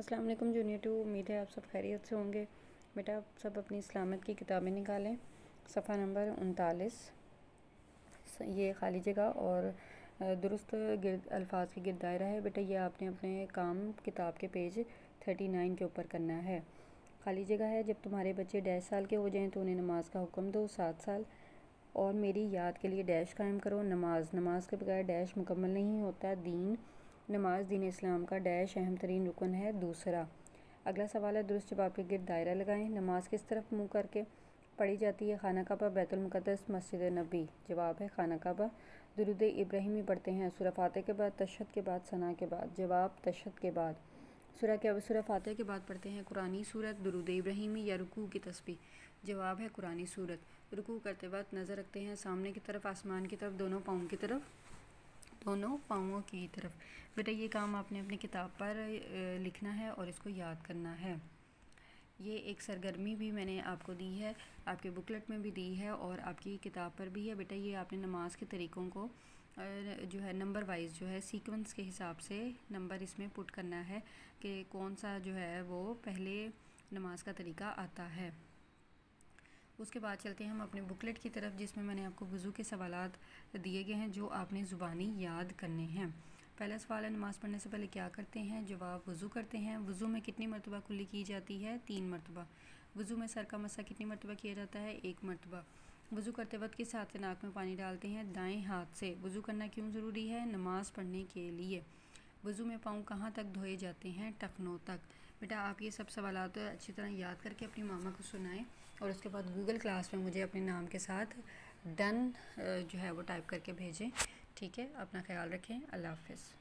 अस्सलाम वालेकुम junior to. उम्मीद है आप सब खैरियत से होंगे। बेटा आप सब अपनी इस्लामत की किताबें निकालें। सफ़ा नंबर 39, ये खाली जगह और दुरुस्त गिर्द अल्फाज की गिरद दायरा है। बेटा ये आपने अपने काम किताब के पेज 39 के ऊपर करना है। खाली जगह है। जब तुम्हारे बच्चे डैश साल के हो जाएं तो उन्हें नमाज का हुक्म दो 7 साल। और मेरी याद के लिए डैश कायम करो। नमाज के बगैर डैश मुकम्मल नहीं होता। दीन नमाज दीन इस्लाम का डैश अहम तरीन रुकन है। दूसरा अगला सवाल है, दुरुस्त जवाब के गिर्द दायरा लगाएं। नमाज किस तरफ मुँह करके पढ़ी जाती है? खाना काबा, बैतुल मुक़द्दस, मस्जिद नबी। जवाब है खाना काबा। दुरूद इब्राहिमी पढ़ते हैं सूरह फातिहा के बाद, तशहद के बाद, सना के बाद। जवाब तशहद के बाद। सूरह फातिहा के बाद पढ़ते हैं कुरानी सूरत, दुरूद इब्राहिमी या रुकू की तस्बीह। जवाब है कुरानी सूरत। रुकू करते वक्त नज़र रखते हैं सामने की तरफ, आसमान की तरफ, दोनों पाँवों की तरफ। बेटा ये काम आपने अपनी किताब पर लिखना है और इसको याद करना है। ये एक सरगर्मी भी मैंने आपको दी है, आपके बुकलेट में भी दी है और आपकी किताब पर भी है। बेटा ये आपने नमाज के तरीक़ों को जो है नंबर वाइज जो है सीक्वेंस के हिसाब से नंबर इसमें पुट करना है कि कौन सा जो है वो पहले नमाज का तरीक़ा आता है। उसके बाद चलते हैं हम अपने बुकलेट की तरफ, जिसमें मैंने आपको वज़ू के सवालात दिए गए हैं जो आपने ज़ुबानी याद करने हैं। पहला सवाल है, नमाज़ पढ़ने से पहले क्या करते हैं? जवाब वज़ू करते हैं। वज़ू में कितनी मरतबा कुल्ली की जाती है? 3 मरतबा। वज़ू में सर का मसा कितनी मरतबा किया जाता है? 1 मरतबा। वज़ू करते वक्त किस हाथ से नाक में पानी डालते हैं? दाएँ हाथ से। वज़ू करना क्यों ज़रूरी है? नमाज़ पढ़ने के लिए। वज़ू में पाँव कहाँ तक धोए जाते हैं? टखनों तक। बेटा आप ये सब सवालात अच्छी तरह याद करके अपनी मामा को सुनाएं और उसके बाद गूगल क्लास में मुझे अपने नाम के साथ डन जो है वो टाइप करके भेजें। ठीक है, अपना ख्याल रखें। अल्लाह हाफ़िज़।